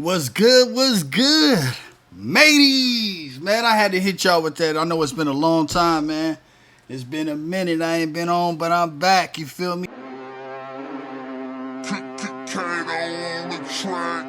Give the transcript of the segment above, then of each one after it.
What's good? What's good? Mateys! Man, I had to hit y'all with that. I know it's been a long time, man. It's been a minute. I ain't been on, but I'm back. You feel me? Kato on the track,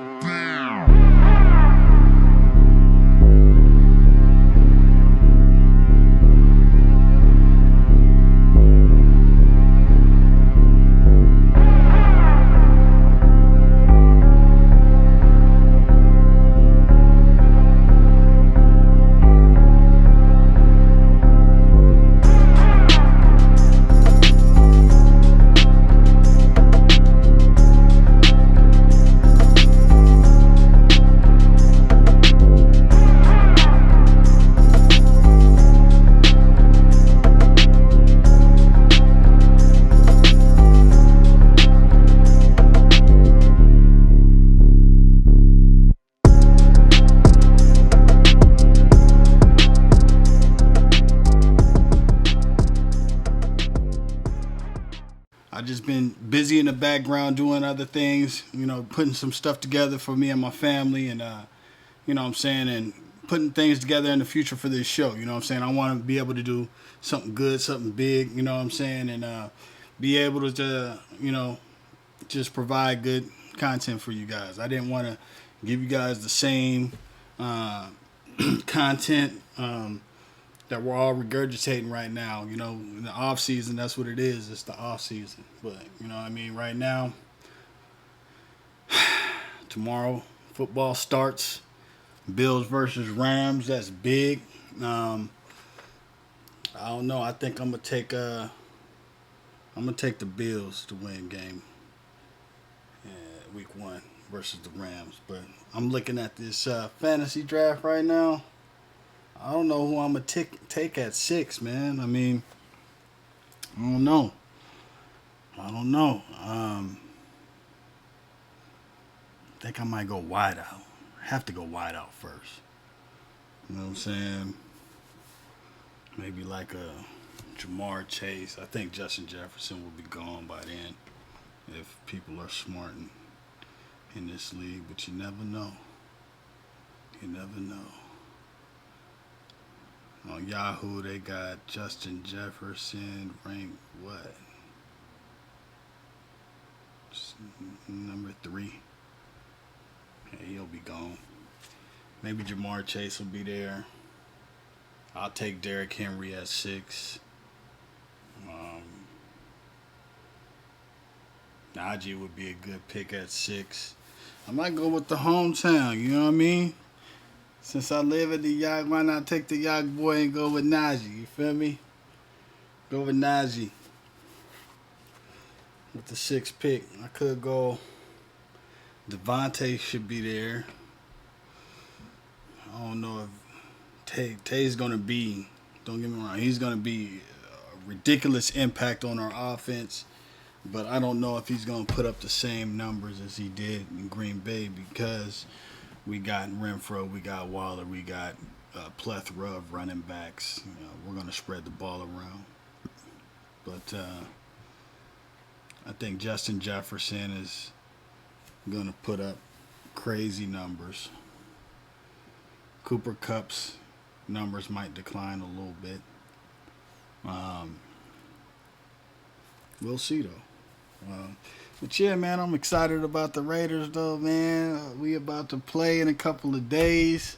I just been busy in the background doing other things, putting some stuff together for me and my family and you know what I'm saying, and putting things together in the future for this show, you know what I'm saying? I want to be able to do something good, something big, you know what I'm saying, and be able to just provide good content for you guys. I didn't want to give you guys the same content that we're all regurgitating right now. In the off season, that's what it is. It's the off season. But you know what I mean. Right now, tomorrow football starts. Bills versus Rams. That's big. I don't know. I think I'm gonna take the Bills to win game. Week 1 versus the Rams. But I'm looking at this fantasy draft right now. I don't know who I'm going to take at 6, man. I mean, I don't know. I think I might go wide out. Have to go wide out first. You know what I'm saying? Maybe like a Jamar Chase. I think Justin Jefferson will be gone by then if people are smart in this league. But you never know. You never know. On Yahoo, they got Justin Jefferson ranked what? Number 3. Yeah, he'll be gone. Maybe Jamar Chase will be there. I'll take Derrick Henry at 6. Najee would be a good pick at 6. I might go with the hometown, you know what I mean? Since I live at the Yacht, why not take the Yacht boy and go with Najee? You feel me? Go with Najee. With the 6th pick. I could go. Devontae should be there. I don't know if Tay's going to be, don't get me wrong, he's going to be a ridiculous impact on our offense. But I don't know if he's going to put up the same numbers as he did in Green Bay because we got Renfro, we got Waller, we got a plethora of running backs. We're going to spread the ball around. But I think Justin Jefferson is going to put up crazy numbers. Cooper Kupp's numbers might decline a little bit. We'll see, though. But yeah, man, I'm excited about the Raiders, though, man. We about to play in a couple of days.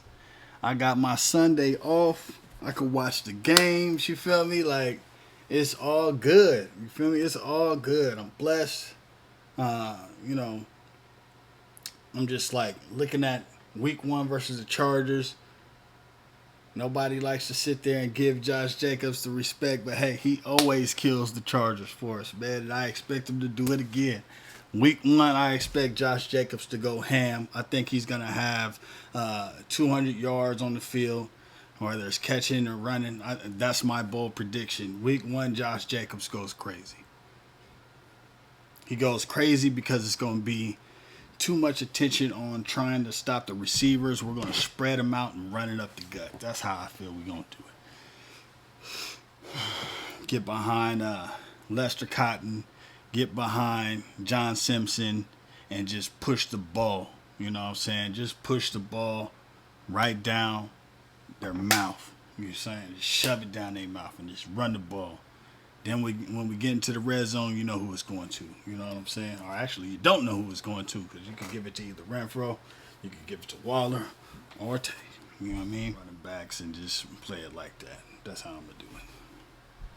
I got my Sunday off. I could watch the games, you feel me? Like, it's all good. You feel me? It's all good. I'm blessed. I'm just like looking at week 1 versus the Chargers. Nobody likes to sit there and give Josh Jacobs the respect, but hey, he always kills the Chargers for us, man, and I expect him to do it again. Week 1, I expect Josh Jacobs to go ham. I think he's going to have 200 yards on the field, whether it's catching or running. That's my bold prediction. Week 1, Josh Jacobs goes crazy. He goes crazy because it's going to be too much attention on trying to stop the receivers. We're going to spread them out and run it up the gut. That's how I feel we're going to do it. Get behind Lester Cotton, get behind John Simpson, and just push the ball You know what I'm saying? Just push the ball right down their mouth. You know what I'm saying? Just shove it down their mouth and just run the ball. Then when we get into the red zone, you know who it's going to. You know what I'm saying? Or actually, you don't know who it's going to because you can give it to either Renfro, you can give it to Waller, or Tay. You know what I mean? Running backs and just play it like that. That's how I'm going to do it.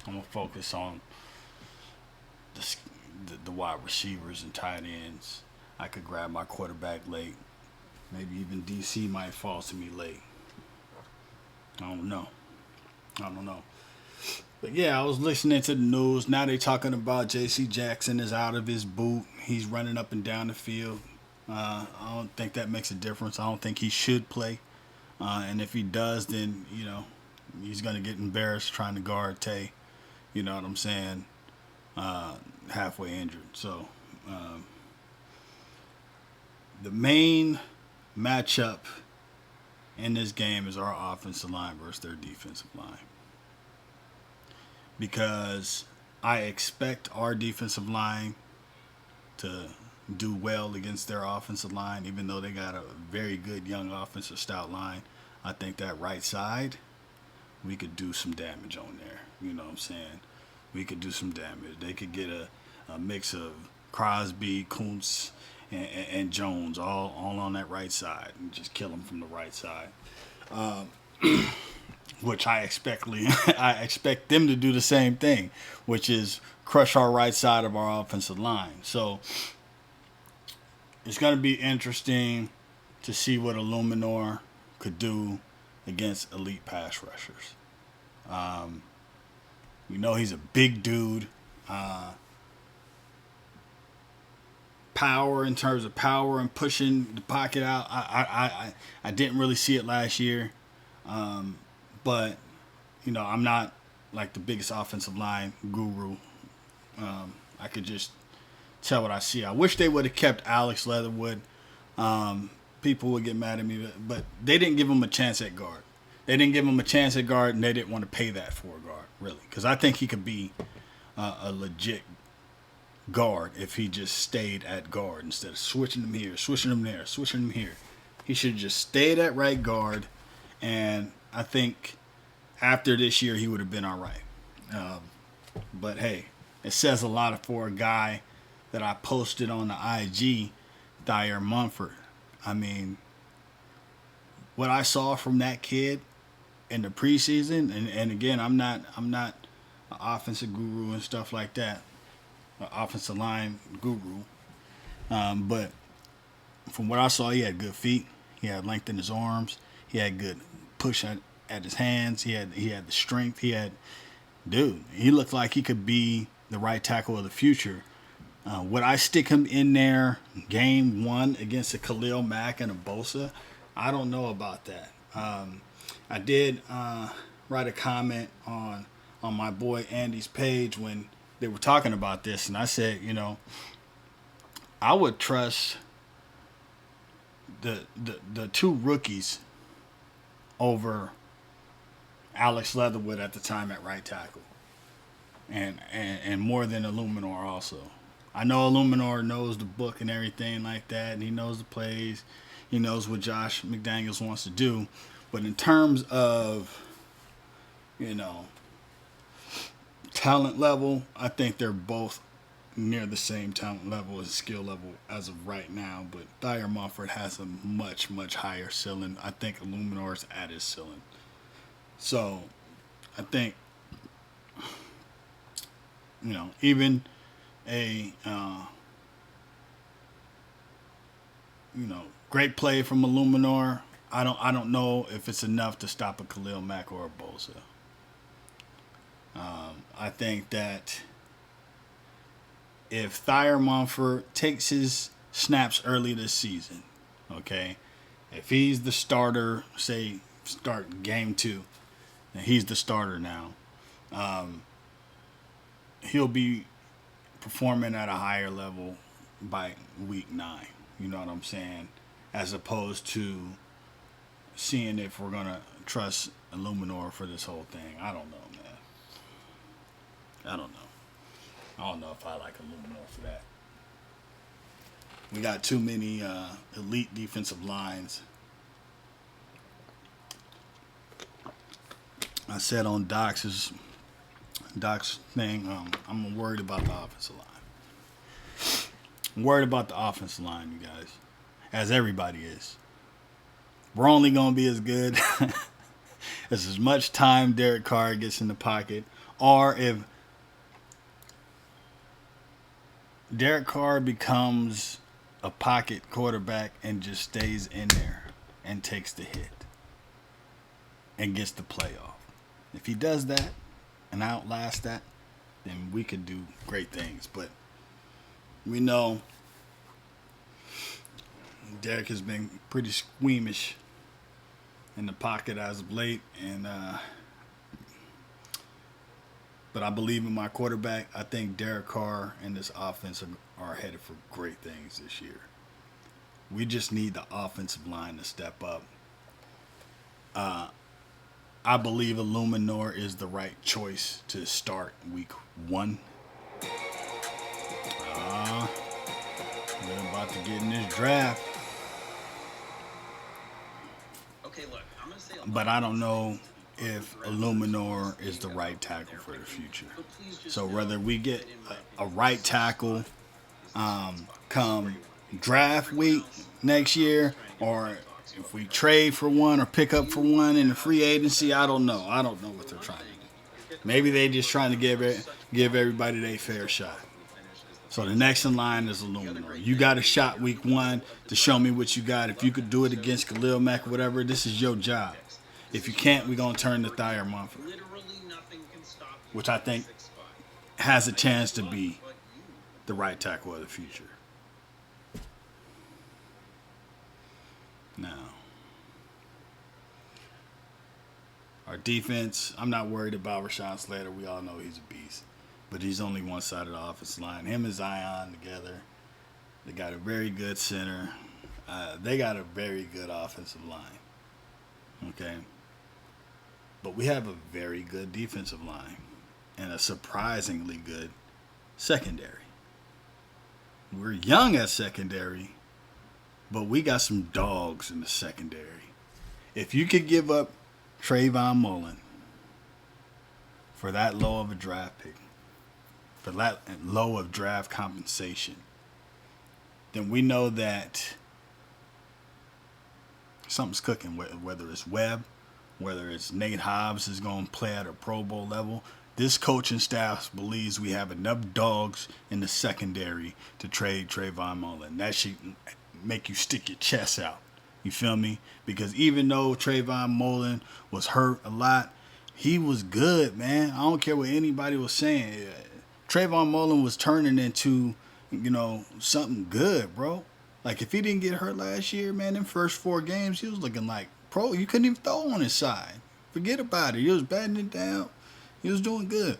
I'm going to focus on the wide receivers and tight ends. I could grab my quarterback late. Maybe even DC might fall to me late. I don't know. But yeah, I was listening to the news. Now they talking about J.C. Jackson is out of his boot. He's running up and down the field. I don't think that makes a difference. I don't think he should play. And if he does, then, you know, he's going to get embarrassed trying to guard Tay. You know what I'm saying? Halfway injured. So the main matchup in this game is our offensive line versus their defensive line. Because I expect our defensive line to do well against their offensive line, even though they got a very good young offensive stout line. I think that right side, we could do some damage on there. You know what I'm saying? We could do some damage. They could get a mix of Crosby, Kuntz, and Jones all on that right side and just kill them from the right side. Which I expect them to do the same thing, which is crush our right side of our offensive line. So it's going to be interesting to see what Illuminor could do against elite pass rushers. We know he's a big dude. Power in terms of power and pushing the pocket out. I didn't really see it last year. But, you know, I'm not like the biggest offensive line guru. I could just tell what I see. I wish they would have kept Alex Leatherwood. People would get mad at me, but they didn't give him a chance at guard. They didn't give him a chance at guard, and they didn't want to pay that for a guard, really. Because I think he could be a legit guard if he just stayed at guard instead of switching him here, switching him there, switching him here. He should have just stayed at right guard, and I think after this year he would have been all right. But hey, it says a lot for a guy that I posted on the IG, Thayer Munford. I mean, what I saw from that kid in the preseason, and again, I'm not an offensive guru and stuff like that, an offensive line guru. But from what I saw, he had good feet. He had length in his arms. He had good push at his hands. He had the strength. He looked like he could be the right tackle of the future. Would I stick him in there game one against a Khalil Mack and a Bosa? I don't know about that. I did write a comment on my boy Andy's page when they were talking about this, and I said, you know, I would trust the two rookies over Alex Leatherwood at the time at right tackle, and more than Illuminor also. I know Illuminor knows the book and everything like that, and he knows the plays. He knows what Josh McDaniels wants to do. But in terms of, you know, talent level, I think they're both near the same talent level and skill level as of right now. But Thayer Munford has a much, much higher ceiling. I think Illuminor's at his ceiling. So I think, you know, even a great play from Illuminor, I don't know if it's enough to stop a Khalil Mack or a Bosa. I think that if Thayer Munford takes his snaps early this season, okay, if he's the starter, say start game 2, and he's the starter now, he'll be performing at a higher level by week 9. You know what I'm saying? As opposed to seeing if we're going to trust Illuminor for this whole thing. I don't know, man. I don't know if I like Illuminor for that. We got too many elite defensive lines. I said on Doc's thing, I'm worried about the offensive line. I'm worried about the offensive line, you guys, as everybody is. We're only going to be as good as much time Derek Carr gets in the pocket, or if Derek Carr becomes a pocket quarterback and just stays in there and takes the hit and gets the playoff. If he does that and outlasts that, then we could do great things. But we know Derek has been pretty squeamish in the pocket as of late, and but I believe in my quarterback. I think Derek Carr and this offense are headed for great things this year. We just need the offensive line to step up. I believe Illuminor is the right choice to start week 1. We're about to get in this draft. Okay, look, I'm gonna say but I don't know if Illuminor is the right tackle for the future. So whether we get a right tackle come draft week next year, or if we trade for one or pick up for one in the free agency, I don't know. I don't know what they're trying to do. Maybe they just trying to give everybody their fair shot. So the next in line is Illuminor. You got a shot week 1 to show me what you got. If you could do it against Khalil Mack or whatever, this is your job. If you can't, we're going to turn to Thayer Munford, which I think has a chance to be the right tackle of the future. Now, our defense, I'm not worried about Rashawn Slater. We all know he's a beast. But he's only one side of the offensive line. Him and Zion together, they got a very good center. They got a very good offensive line. Okay? But we have a very good defensive line and a surprisingly good secondary. We're young at secondary, but we got some dogs in the secondary. If you could give up Trayvon Mullen for that low of a draft pick, for that low of draft compensation, then we know that something's cooking, whether it's Webb, whether it's Nate Hobbs is going to play at a Pro Bowl level. This coaching staff believes we have enough dogs in the secondary to trade Trayvon Mullen. That should make you stick your chest out. You feel me? Because even though Trayvon Mullen was hurt a lot, he was good, man. I don't care what anybody was saying. Trayvon Mullen was turning into, something good, bro. Like, if he didn't get hurt last year, man, them first 4 games, he was looking like pro. You couldn't even throw on his side. Forget about it. He was batting it down. He was doing good.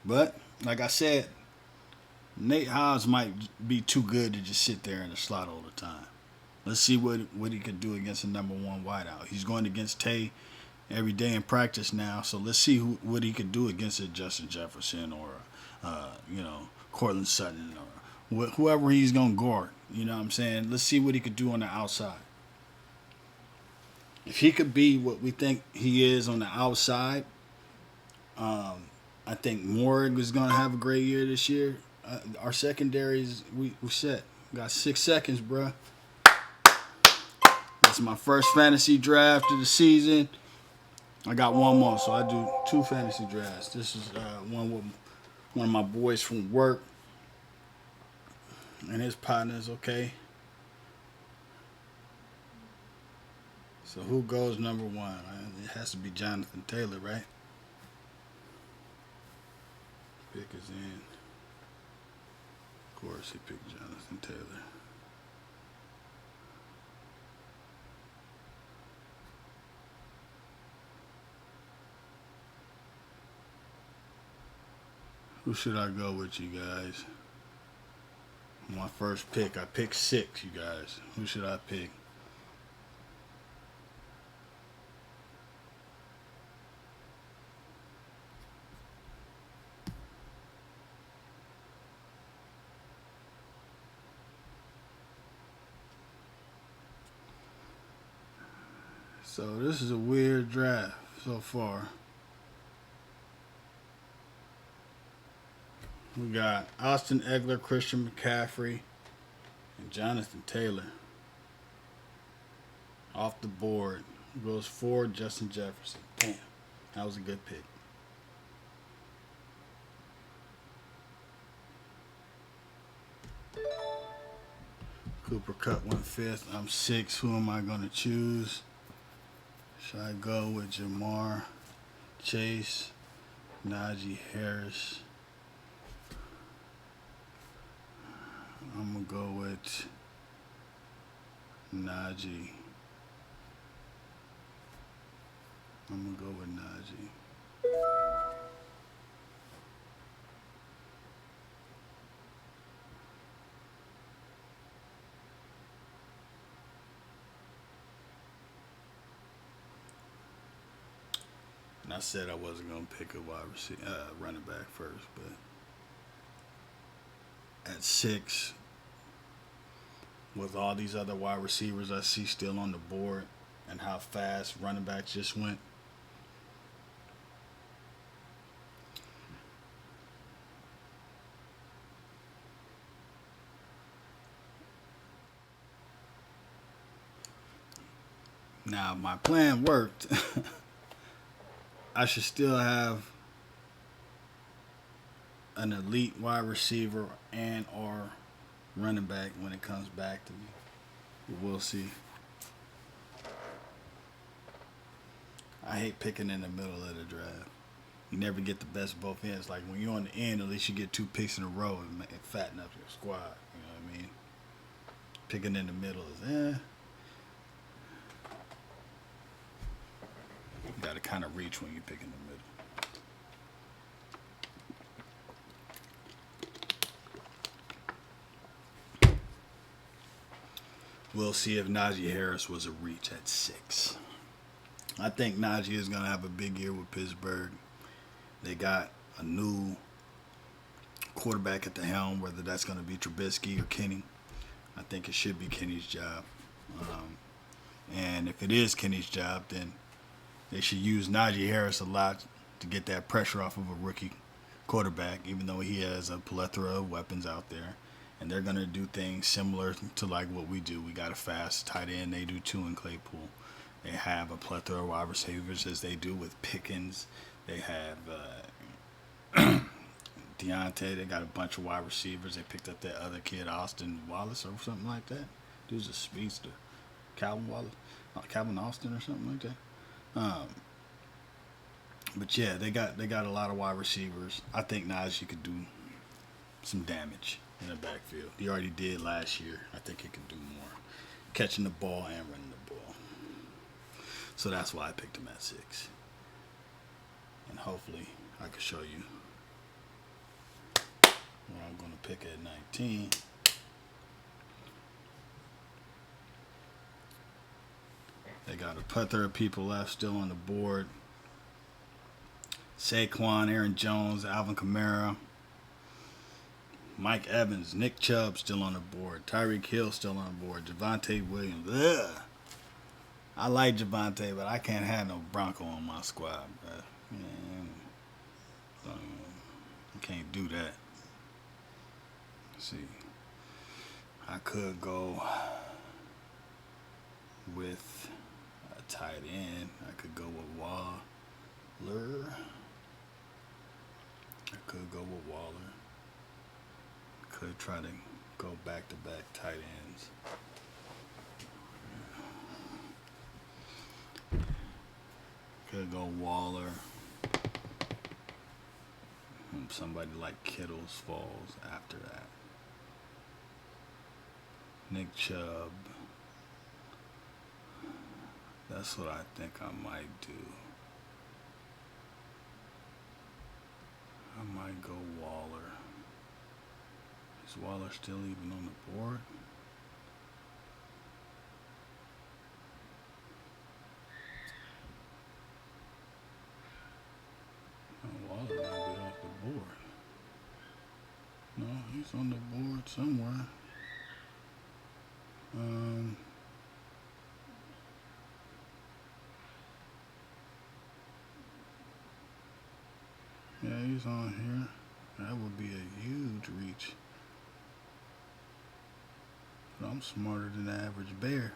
But, like I said, Nate Hobbs might be too good to just sit there in the slot all the time. Let's see what he could do against the number 1 wideout. He's going against Tay every day in practice now, so let's see what he could do against a Justin Jefferson or, Cortland Sutton or whoever he's going to guard. You know what I'm saying? Let's see what he could do on the outside. If he could be what we think he is on the outside, I think Morrig is going to have a great year this year. Our secondaries, we set. We got 6 seconds, bruh. That's my first fantasy draft of the season. I got one more, so I do 2 fantasy drafts. This is one with one of my boys from work and his partners, okay? So who goes number 1? It has to be Jonathan Taylor, right? Pick is in. Of course, he picked Jonathan Taylor. Who should I go with, you guys? My first pick. I picked 6, you guys. Who should I pick? So this is a weird draft so far. We got Austin Eckler, Christian McCaffrey, and Jonathan Taylor. Off the board goes Ford, Justin Jefferson. Damn, that was a good pick. Cooper Kupp went fifth. I'm sixth. Who am I going to choose? Should I go with Jamar Chase, Najee Harris? I'm going to go with Najee. I'm going to go with Najee. And I said I wasn't going to pick a running back first, but at 6, with all these other wide receivers I see still on the board and how fast running backs just went, now my plan worked. I should still have an elite wide receiver and or running back when it comes back to me. But we'll see. I hate picking in the middle of the draft. You never get the best of both ends. Like when you're on the end, at least you get 2 picks in a row and fatten up your squad. You know what I mean? Picking in the middle is You gotta kind of reach when you pick in the middle. We'll see if Najee Harris was a reach at 6. I think Najee is going to have a big year with Pittsburgh. They got a new quarterback at the helm, whether that's going to be Trubisky or Kenny. I think it should be Kenny's job. And if it is Kenny's job, then they should use Najee Harris a lot to get that pressure off of a rookie quarterback, even though he has a plethora of weapons out there. And they're going to do things similar to like what we do. We got a fast tight end. They do too in Claypool. They have a plethora of wide receivers as they do with Pickens. They have Deontay. They got a bunch of wide receivers. They picked up that other kid, Austin Wallace or something like that. Dude's a speedster. Calvin Austin or something like that. But yeah, they got a lot of wide receivers. I think Najee could do some damage in the backfield. He already did last year. I think he can do more. Catching the ball and running the ball. So that's why I picked him at 6. And hopefully I can show you what I'm going to pick at 19. They got a plethora of people left still on the board. Saquon, Aaron Jones, Alvin Kamara, Mike Evans, Nick Chubb still on the board. Tyreek Hill still on the board. Javonte Williams. Ugh. I like Javonte, but I can't have no Bronco on my squad, bro. Man, I can't do that. Let's see. I could go with a tight end. I could go with Waller. I could go with Waller. Could try to go back-to-back tight ends. Could go Waller. Somebody like Kittles falls after that. Nick Chubb. That's what I think I might do. I might go Waller. Is Waller still even on the board? Oh, Waller might be off the board. No, he's on the board somewhere. Nobody's on here. That would be a huge reach. But I'm smarter than the average bear.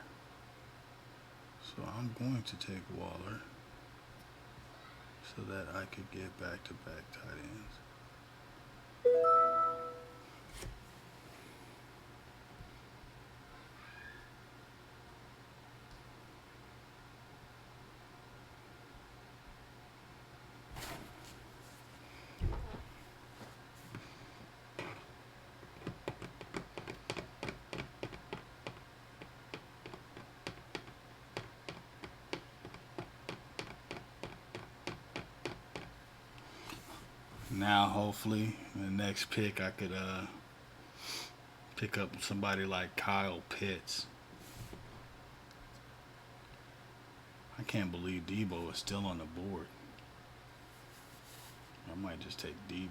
So I'm going to take Waller so that I could get back-to-back tight ends. Now, hopefully, the next pick I could pick up somebody like Kyle Pitts. I can't believe Debo is still on the board. I might just take Debo.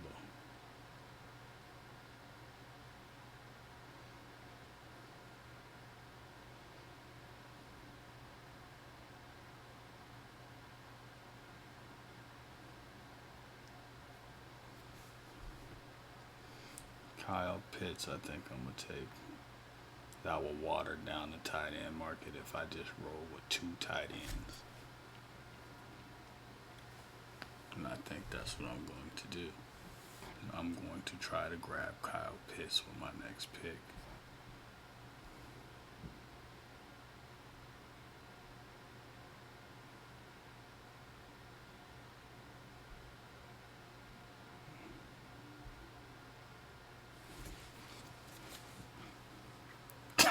Kyle Pitts, I think I'm going to take. That will water down the tight end market if I just roll with 2 tight ends. And I think that's what I'm going to do. I'm going to try to grab Kyle Pitts with my next pick.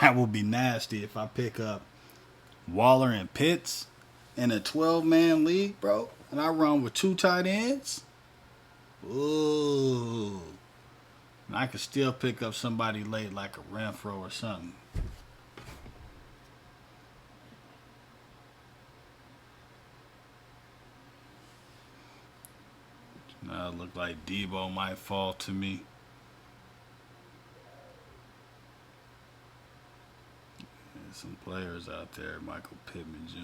That would be nasty if I pick up Waller and Pitts in a 12-man league, bro, and I run with 2 tight ends. Ooh. And I could still pick up somebody late like a Renfro or something. Now it look like Debo might fall to me. Some players out there, Michael Pittman Jr.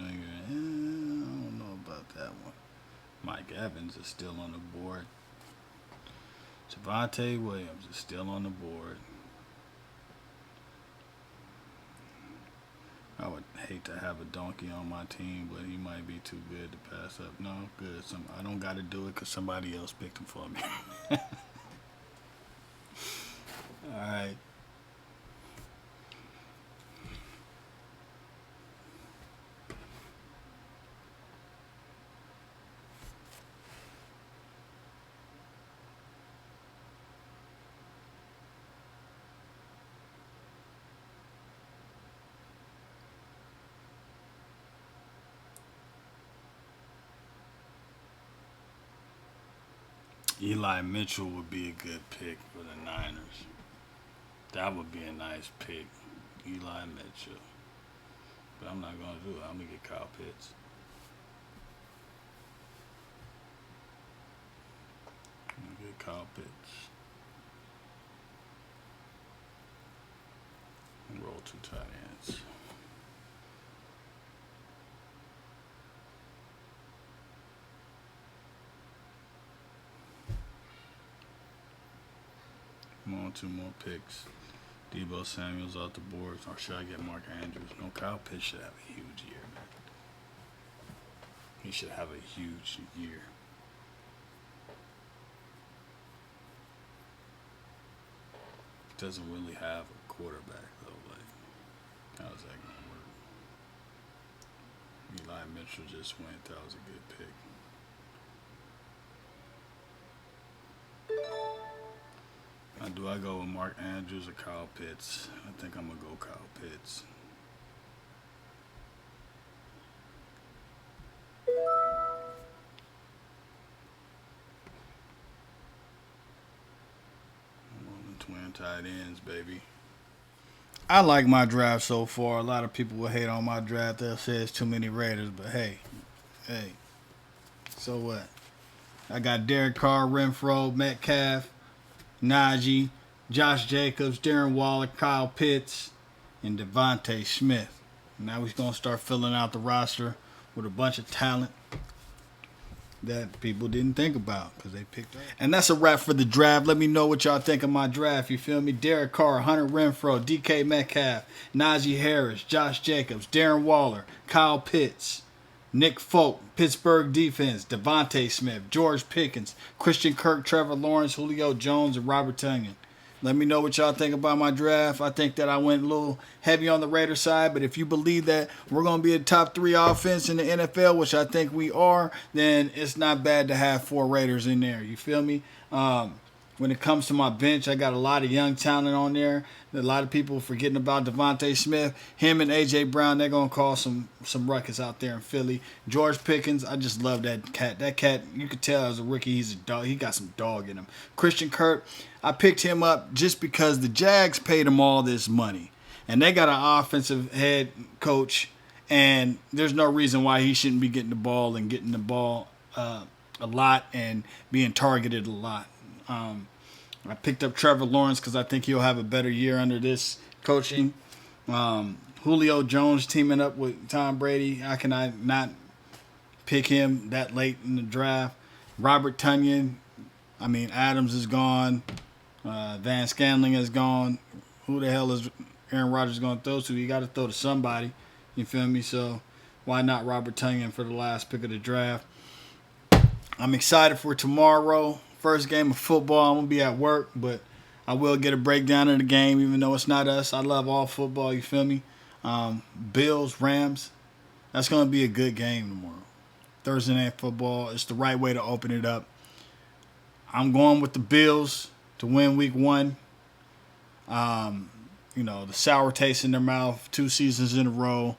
I don't know about that one. Mike Evans is still on the board. Javonte Williams is still on the board. I would hate to have a donkey on my team, but he might be too good to pass up. No, good. I don't got to do it because somebody else picked him for me. All right. Eli Mitchell would be a good pick for the Niners. That would be a nice pick. Eli Mitchell. But I'm not going to do it. I'm going to get Kyle Pitts. I'm going to get Kyle Pitts. And roll 2 tight ends. I'm on 2 more picks. Debo Samuel's off the board. Or should I get Mark Andrews? No, Kyle Pitts should have a huge year, man. He should have a huge year. Doesn't really have a quarterback, though. Like, how's that going to work? Eli Mitchell just went. That was a good pick. Now, do I go with Mark Andrews or Kyle Pitts? I think I'm going to go Kyle Pitts. I'm on the twin tight ends, baby. I like my draft so far. A lot of people will hate on my draft. They'll say it's too many Raiders, but hey. So what? I got Derek Carr, Renfro, Metcalf, Najee, Josh Jacobs, Darren Waller, Kyle Pitts, and Devontae Smith. Now we're going to start filling out the roster with a bunch of talent. that people didn't think about because they picked up. And that's a wrap for the draft. Let me know what y'all think of my draft. You feel me? Derek Carr, Hunter Renfrow, DK Metcalf, Najee Harris, Josh Jacobs, Darren Waller, Kyle Pitts, Nick Folk, Pittsburgh defense, Devontae Smith, George Pickens, Christian Kirk, Trevor Lawrence, Julio Jones, and Robert Tonyan. Let me know what y'all think about my draft. I think that I went a little heavy on the Raider side, but if you believe that we're going to be a top 3 offense in the NFL, which I think we are, then it's not bad to have 4 Raiders in there. You feel me? When it comes to my bench, I got a lot of young talent on there. A lot of people forgetting about Devontae Smith. Him and A.J. Brown, they're going to cause some ruckus out there in Philly. George Pickens, I just love that cat. That cat, you could tell as a rookie, he's a dog. He got some dog in him. Christian Kirk, I picked him up just because the Jags paid him all this money. And they got an offensive head coach, and there's no reason why he shouldn't be getting the ball and getting the ball a lot and being targeted a lot. I picked up Trevor Lawrence because I think he'll have a better year under this coaching. Julio Jones teaming up with Tom Brady. How can I not pick him that late in the draft? Robert Tonyan. I mean, Adams is gone. Van Scanling is gone. Who the hell is Aaron Rodgers going to throw to? You got to throw to somebody. You feel me? So why not Robert Tonyan for the last pick of the draft? I'm excited for tomorrow. First game of football. I'm going to be at work, but I will get a breakdown of the game, even though it's not us. I love all football, you feel me? Bills, Rams. That's going to be a good game tomorrow. Thursday night football. It's the right way to open it up. I'm going with the Bills to win week 1. The sour taste in their mouth, 2 seasons in a row.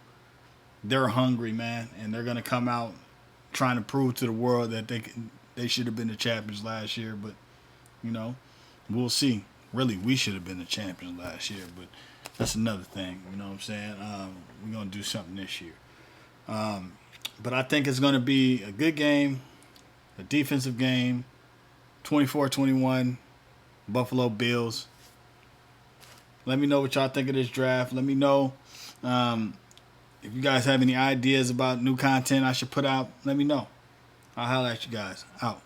They're hungry, man, and they're going to come out trying to prove to the world that they should have been the champions last year, but, we'll see. Really, we should have been the champions last year, but that's another thing, you know what I'm saying? We're going to do something this year. But I think it's going to be a good game, a defensive game, 24-21, Buffalo Bills. Let me know what y'all think of this draft. Let me know if you guys have any ideas about new content I should put out. Let me know. I'll holler at you guys. Out.